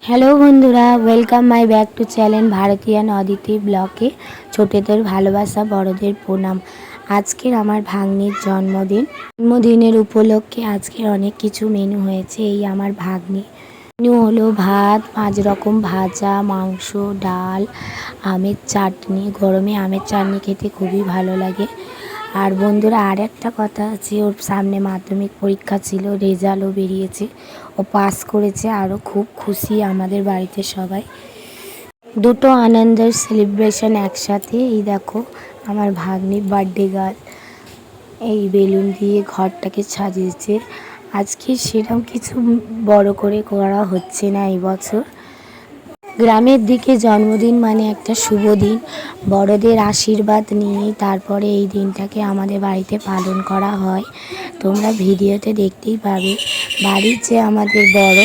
Hello বন্ধুরা, welcome my back to channel Bharatiyan Aditi ব্লগে। ছোটদের ভালোবাসা, বড়দের প্রণাম। আজকের আমার ভাগ্নির জন্মদিনের উপলক্ষে আজকের অনেক কিছু মেনু হয়েছে। এই আমার ভাগ্নি মেনু হলো ভাত, 5 রকম ভাজা, মাংস, ডাল, আমের চাটনি। গরমে আমের চাটনি খেতে খুবই ভালো লাগে। আর বন্ধুরা, আর একটা কথা আছে, ওর সামনে মাধ্যমিক পরীক্ষা ছিল, রেজাল্টও বেরিয়েছে, ও পাস করেছে। আরও খুব খুশি আমাদের বাড়িতে সবাই। দুটো আনন্দের সেলিব্রেশন একসাথে। এই দেখো আমার ভাগ্নির বার্থডে গার্ল, এই বেলুন দিয়ে ঘরটাকে সাজিয়েছে। আজকে সেরকম কিছু বড় করে করা হচ্ছে না এই বছর। গ্রামের দিকে জন্মদিন মানে একটা শুভ দিন, বড়দের আশীর্বাদ নিয়ে তারপরে এই দিনটাকে আমাদের বাড়িতে পালন করা হয়। তোমরা ভিডিওতে দেখতেই পাবে। বাড়ির যে আমাদের বড়,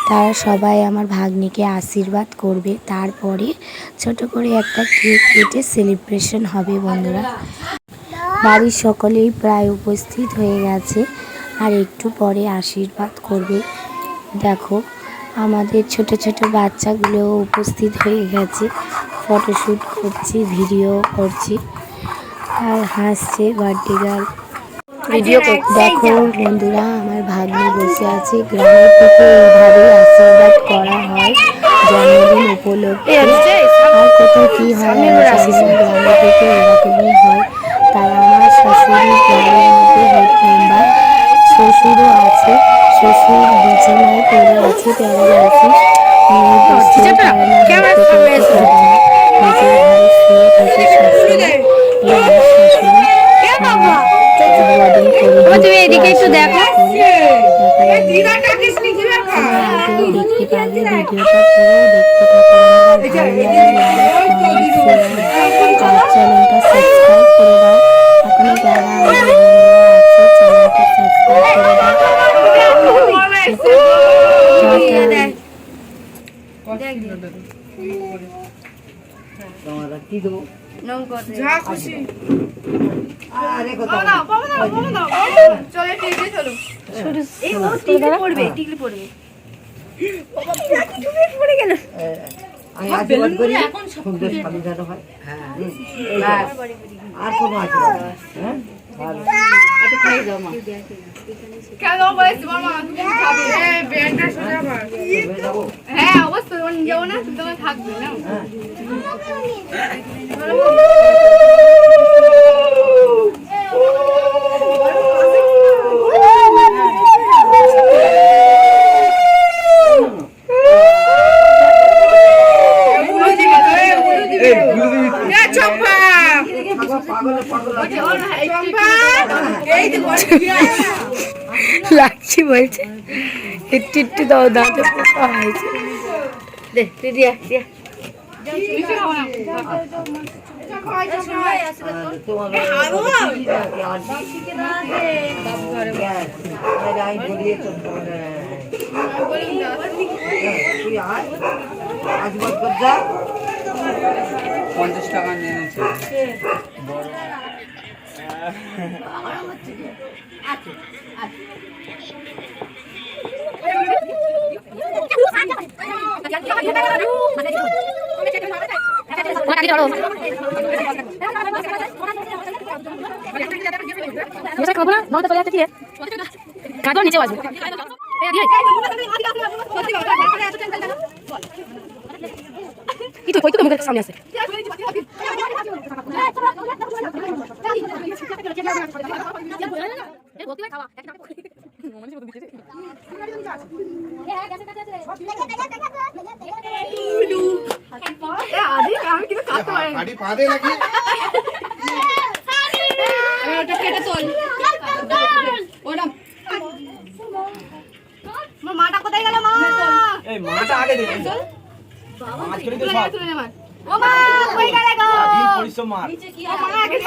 তারা সবাই আমার ভাগ্নিকে আশীর্বাদ করবে। তারপরে ছোট করে একটা কেক কেটে সেলিব্রেশন হবে বন্ধুরা। বাড়ির সকলেই প্রায় উপস্থিত হয়ে গেছে, আর একটু পরে আশীর্বাদ করবে। দেখো আমাদের ছোট ছোট বাচ্চাগুলোও উপস্থিত হয়ে গেছে, ফটোশ্যুট করছি, ভিডিও করছি আর হাসছে বার্থডে গার্ল। দেখো বন্ধুরা, আমার ভাগ্নি বসে আছে। গ্রামের থেকে এইভাবেই আশীর্বাদ করা হয় জন্মদিন উপলক্ষে। আর কোথাও কী হয় গ্রামের থেকে এরকমই হয়। তাই আমার শাশুড়ি গ্রামের মধ্যে হেড মেম্বার, শ্বশুরও আছে। শ্বশুর বিছানায় পড়ে আছে, প্যারালাইসিস, বসতে পারে না, হাঁটতে চলতে পারে না, নিজের ঘরে শুয়ে থাকে সবসময়। এই আমার শাশুড়ি বডিং করে দেখতে পাবে। ভিডিওটা পুরো দেখতে থাকো। চ্যানেলটা সাবস্ক্রাইব করে দাও। এখনো যারা আমাদের বন্ধুরা আছে, চ্যানেলটা সাবস্ক্রাইব করে দাও। হ্যাঁ অবশ্যই যাবো না, তুমি থাকবে না। লাগছি বলছে, একটু একটু দাও, দাঁতে পোকা হয়েছে। পঞ্চাশ টাকা নিয়েছে। নিচে আসবে কিছু কই তো মুখের সামনে আছে। মাটা কোথায় গেল? মা এই মাটা আগে দে। মাছ করে দে সব। ও মা কই গেলে গো? পরিশ্রম মার। ও মা আগে